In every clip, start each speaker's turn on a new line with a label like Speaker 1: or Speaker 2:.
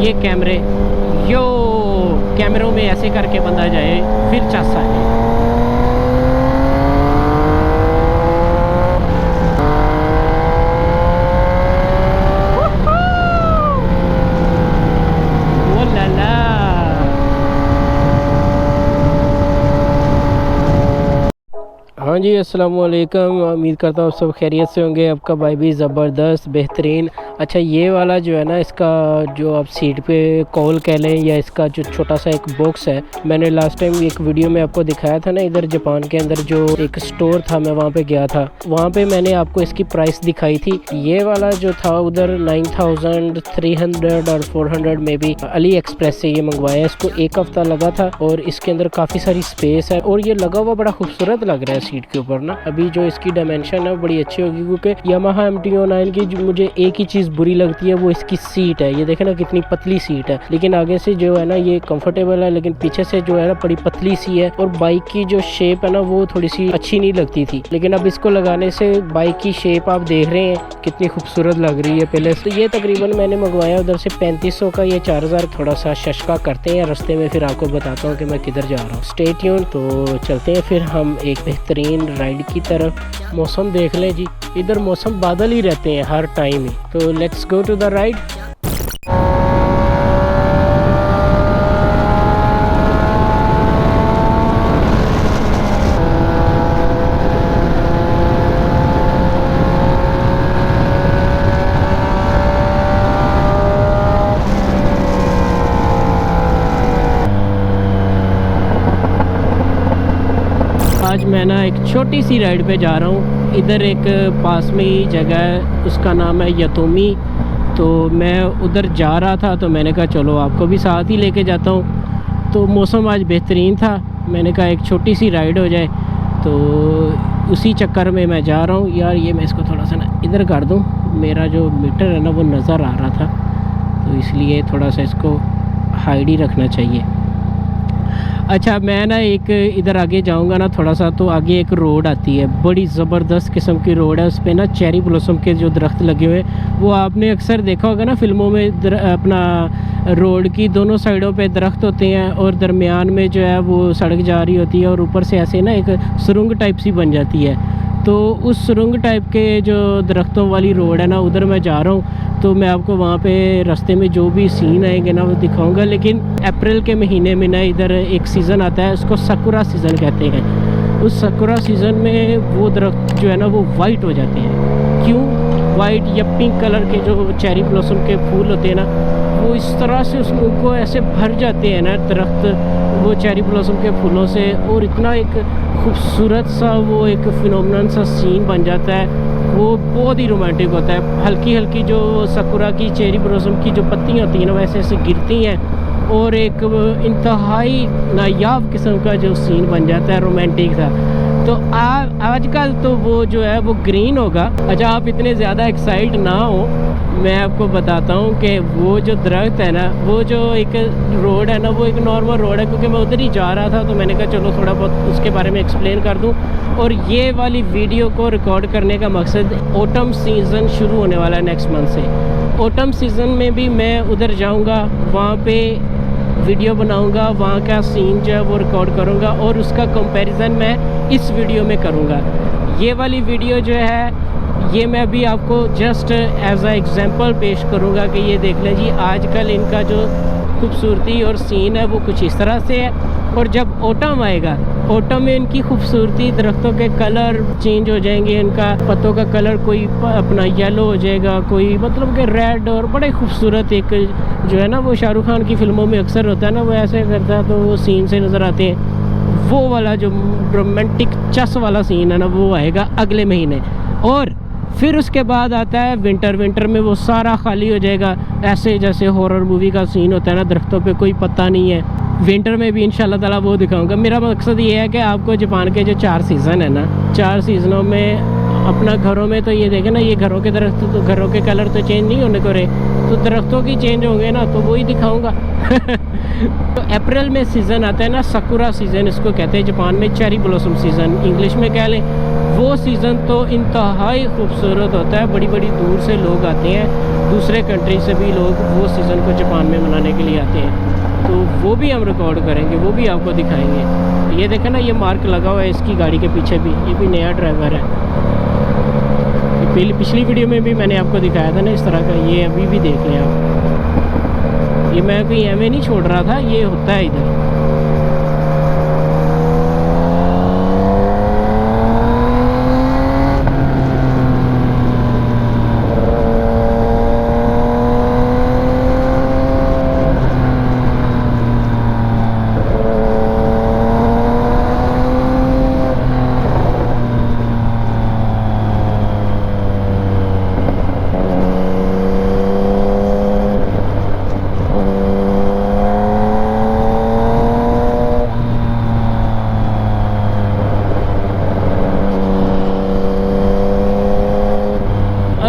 Speaker 1: ये कैमरे, यो कैमरों में ऐसे करके बंदा जाए फिर चासा है। हाँ जी, अस्सलाम वालेकुम। उम्मीद करता हूँ सब खैरियत से होंगे। आपका भाई भी ज़बरदस्त बेहतरीन। अच्छा, ये वाला जो है ना, इसका जो आप सीट पे कॉल कह लें या इसका जो छोटा सा एक बॉक्स है, मैंने लास्ट टाइम एक वीडियो में आपको दिखाया था ना, इधर जापान के अंदर जो एक स्टोर था, मैं वहाँ पे गया था, वहाँ पे मैंने आपको इसकी प्राइस दिखाई थी। ये वाला जो था उधर 9300 और 400 में भी अली एक्सप्रेस से ये मंगवाया। इसको एक हफ्ता लगा था और इसके अंदर काफ़ी सारी स्पेस है और ये लगा हुआ बड़ा खूबसूरत लग रहा है सीट के ऊपर ना। अभी जो इसकी डायमेंशन है बड़ी अच्छी होगी, क्योंकि यामाहा MT-09 की जो मुझे एक ही चीज़ बुरी लगती है वो इसकी सीट है। ये देखें ना कितनी पतली सीट है, लेकिन आगे से जो है ना ये कंफर्टेबल है, लेकिन पीछे से जो है ना बड़ी पतली सी है। और बाइक की जो शेप है ना वो थोड़ी सी अच्छी नहीं लगती थी, लेकिन अब इसको लगाने से बाइक की शेप आप देख रहे हैं कितनी खूबसूरत लग रही है। पहले तो ये तकरीबन मैंने मंगवाया उधर से 3500 का, ये 4000 थोड़ा सा शशका करते हैं रास्ते में, फिर आपको बताता हूँ कि मैं किधर जा रहा हूँ। Stay tune. तो चलते हैं फिर हम एक बेहतरीन राइड की तरफ। मौसम देख लें जी, इधर मौसम बादल ही रहते हैं हर टाइम ही। तो let's go to the ride. आज मैं ना एक छोटी सी राइड पे जा रहा हूँ। इधर एक पास में ही जगह है, उसका नाम है यतोमी। तो मैं उधर जा रहा था तो मैंने कहा चलो आपको भी साथ ही लेके जाता हूँ। तो मौसम आज बेहतरीन था, मैंने कहा एक छोटी सी राइड हो जाए, तो उसी चक्कर में मैं जा रहा हूँ। यार ये मैं इसको थोड़ा सा ना इधर कर दूँ, मेरा जो मीटर है ना वो नज़र आ रहा था, तो इसलिए थोड़ा सा इसको हाइड ही रखना चाहिए। अच्छा, मैं ना एक इधर आगे जाऊंगा ना थोड़ा सा, तो आगे एक रोड आती है, बड़ी ज़बरदस्त किस्म की रोड है। उस पर ना चेरी ब्लॉसम के जो दरख्त लगे हुए हैं, वो आपने अक्सर देखा होगा ना फिल्मों में। अपना रोड की दोनों साइडों पे दरख्त होते हैं और दरमियान में जो है वो सड़क जा रही होती है और ऊपर से ऐसे ना एक सुरंग टाइप सी बन जाती है। तो उस सुरंग टाइप के जो दरख्तों वाली रोड है ना, उधर मैं जा रहा हूँ। तो मैं आपको वहाँ पे रास्ते में जो भी सीन आएंगे ना वो दिखाऊंगा। लेकिन अप्रैल के महीने में ना इधर एक सीज़न आता है, उसको सकुरा सीज़न कहते हैं। उस सकुरा सीज़न में वो दरख्त जो है ना वो वाइट हो जाते हैं। क्यों वाइट या पिंक कलर के जो चेरी ब्लॉसम के फूल होते हैं ना, वो इस तरह से उनको ऐसे भर जाते हैं ना दरख्त वो चेरी ब्लॉसम के फूलों से, और इतना एक खूबसूरत सा वो एक फिनोमिनल सा सीन बन जाता है। वो बहुत ही रोमांटिक होता है। हल्की हल्की जो सकुरा की चेरी ब्लॉसम की जो पत्तियाँ होती हैं ना वैसे ऐसे गिरती हैं और एक इंतहाई नायाब किस्म का जो सीन बन जाता है, रोमांटिक सा। तो आजकल तो वो जो है वो ग्रीन होगा। अच्छा, आप इतने ज़्यादा एक्साइट ना हो, मैं आपको बताता हूँ कि वो जो दरख्त है ना, वो जो एक रोड है ना, वो एक नॉर्मल रोड है, क्योंकि मैं उधर ही जा रहा था तो मैंने कहा चलो थोड़ा बहुत उसके बारे में एक्सप्लेन कर दूँ। और ये वाली वीडियो को रिकॉर्ड करने का मकसद, ऑटम सीज़न शुरू होने वाला है नेक्स्ट मंथ से। ऑटम सीज़न में भी मैं उधर जाऊँगा, वहाँ पे वीडियो बनाऊंगा, वहाँ का सीन जो है वो रिकॉर्ड करूँगा और उसका कंपैरिजन मैं इस वीडियो में करूँगा। ये वाली वीडियो जो है ये मैं अभी आपको जस्ट एज अ एग्जांपल पेश करूँगा कि ये देख लें जी, आजकल इनका जो खूबसूरती और सीन है वो कुछ इस तरह से है। और जब ऑटम आएगा, ऑटम में इनकी खूबसूरती, दरख्तों के कलर चेंज हो जाएंगे, इनका पत्तों का कलर कोई अपना येलो हो जाएगा, कोई मतलब कि रेड, और बड़े खूबसूरत एक जो है ना वो शाहरुख खान की फ़िल्मों में अक्सर होता है ना, वो ऐसे करता है तो वो सीन से नज़र आते हैं। वो वाला जो रोमांटिक चस वाला सीन है ना वो आएगा अगले महीने। और फिर उसके बाद आता है विंटर। विंटर में वो सारा खाली हो जाएगा, ऐसे जैसे हॉरर मूवी का सीन होता है ना, दरख्तों पे कोई पत्ता नहीं है। विंटर में भी इंशाल्लाह ताला वो दिखाऊंगा। मेरा मकसद ये है कि आपको जापान के जो 4 सीज़न है ना, 4 सीज़नों में अपना घरों में तो ये देखें ना, ये घरों के दरख्त तो घरों के कलर तो चेंज नहीं होने को रहे, तो दरख्तों की चेंज होंगे ना, तो वही दिखाऊंगा। तो अप्रैल में सीज़न आता है ना, सकुरा सीज़न इसको कहते हैं जापान में, चेरी ब्लॉसम सीज़न इंग्लिश में कह लें। वो सीज़न तो इंतहाई खूबसूरत होता है। बड़ी बड़ी दूर से लोग आते हैं, दूसरे कंट्री से भी लोग वो सीज़न को जापान में मनाने के लिए आते हैं। तो वो भी हम रिकॉर्ड करेंगे, वो भी आपको दिखाएंगे। ये देखें ना, ये मार्क लगा हुआ है इसकी गाड़ी के पीछे भी, ये भी नया ड्राइवर है। पिछली वीडियो में भी मैंने आपको दिखाया था ना इस तरह का, ये अभी भी देख लें आप। ये मैं कहीं एवं नहीं छोड़ रहा था, ये होता है इधर।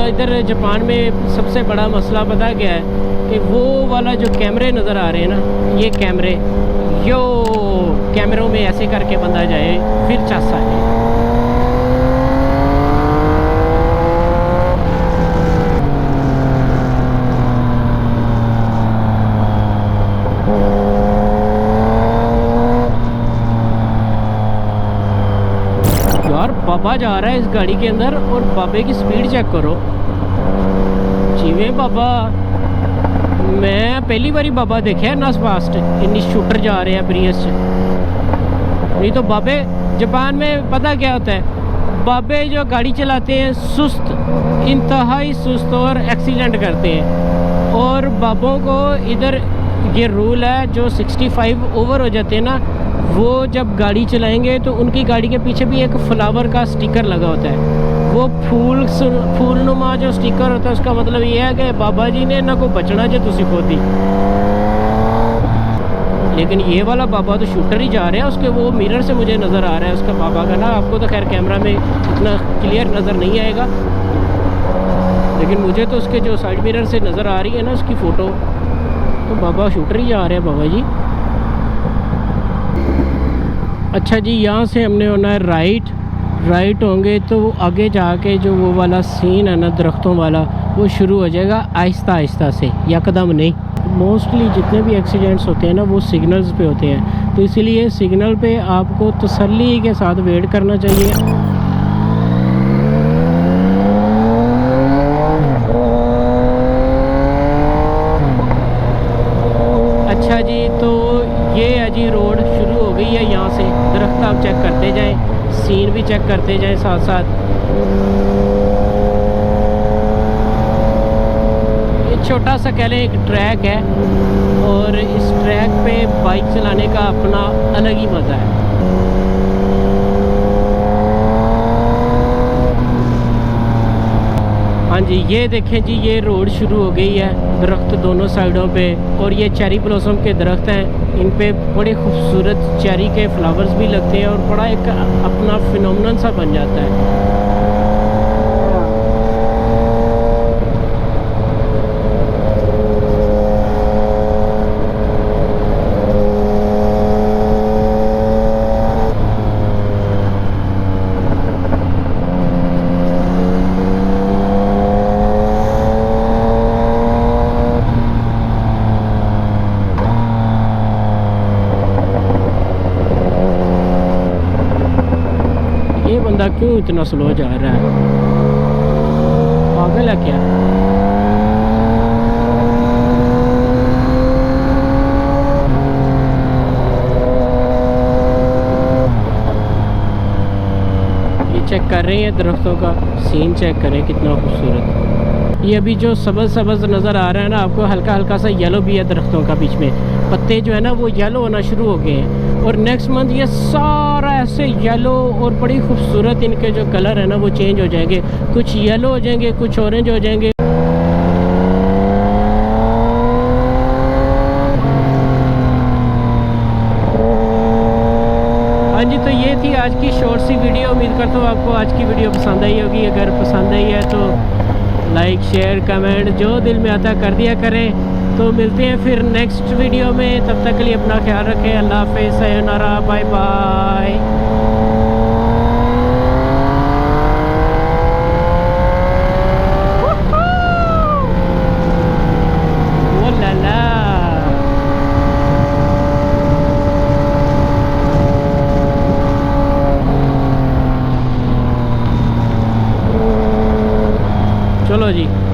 Speaker 1: इधर जापान में सबसे बड़ा मसला पता क्या है कि वो वाला जो कैमरे नज़र आ रहे हैं ना, ये कैमरे, यो कैमरों में ऐसे करके बंदा जाए फिर चासा है। यार बाबा जा रहा है इस गाड़ी के अंदर और बाबे की स्पीड चेक करो। जीवे बाबा, मैं पहली बारी बाबा देखे नस फास्ट इन्नी शूटर जा रहे हैं ब्रियस से। नहीं तो बाबे जापान में पता क्या होता है, बाबे जो गाड़ी चलाते हैं सुस्त, इंतहाई सुस्त और एक्सीडेंट करते हैं। और बाबों को इधर ये रूल है, जो 65 ओवर हो जाते हैं ना, वो जब गाड़ी चलाएंगे तो उनकी गाड़ी के पीछे भी एक फ्लावर का स्टिकर लगा होता है। वो फूलनुमा जो स्टिकर होता है, उसका मतलब ये है कि बाबा जी ने ना को बचना जो तुसी खोदी। लेकिन ये वाला बाबा तो शूटर ही जा रहे हैं, उसके वो मिरर से मुझे नज़र आ रहा है उसका बाबा का ना। आपको तो खैर कैमरा में इतना क्लियर नज़र नहीं आएगा, लेकिन मुझे तो उसके जो साइड मिरर से नज़र आ रही है ना उसकी फ़ोटो, तो बाबा शूटर ही जा रहे हैं बाबा जी। अच्छा जी, यहाँ से हमने होना है राइट होंगे तो आगे जाके जो वो वाला सीन है ना दरख्तों वाला, वो शुरू हो जाएगा आहिस्ता आहिस्ता से, यकदम नहीं। मोस्टली जितने भी एक्सीडेंट्स होते हैं ना वो सिग्नल्स पे होते हैं, तो इसीलिए सिग्नल पे आपको तसल्ली के साथ वेट करना चाहिए। अच्छा जी, तो ये है जी रोड शुरू हो गई है। यहाँ से दरख्त आप चेक करते जाएं, सीन भी चेक करते जाएं साथ साथ। ये छोटा सा कह लें एक ट्रैक है, और इस ट्रैक पे बाइक चलाने का अपना अलग ही मज़ा है। हाँ जी, ये देखें जी, ये रोड शुरू हो गई है, दरख्त दोनों साइडों पे, और ये चेरी ब्लॉसम के दरख्त हैं। इन पे बड़े खूबसूरत चेरी के फ्लावर्स भी लगते हैं और बड़ा एक अपना फिनोमेनन सा बन जाता है। क्यों इतना स्लो जा रहा है, पागल है क्या? ये चेक कर रहे हैं दरख्तों का सीन, चेक करें कितना खूबसूरत। ये अभी जो सब्ज़ नज़र आ रहा है ना आपको, हल्का हल्का सा येलो भी है दरख्तों का, बीच में पत्ते जो है ना वो येलो होना शुरू हो गए हैं। और नेक्स्ट मंथ ये सारा ऐसे येलो और बड़ी खूबसूरत इनके जो कलर है ना वो चेंज हो जाएंगे, कुछ येलो हो जाएंगे, कुछ ऑरेंज हो जाएंगे। हाँ जी, तो ये थी आज की शॉर्ट सी वीडियो। उम्मीद करता हूँ आपको आज की वीडियो पसंद आई होगी। अगर पसंद आई है तो लाइक शेयर कमेंट जो दिल में आता कर दिया करें। तो मिलते हैं फिर नेक्स्ट वीडियो में, तब तक के लिए अपना ख्याल रखें। अल्लाह हाफ़िज़, sayonara, बाय बाय। चलो जी।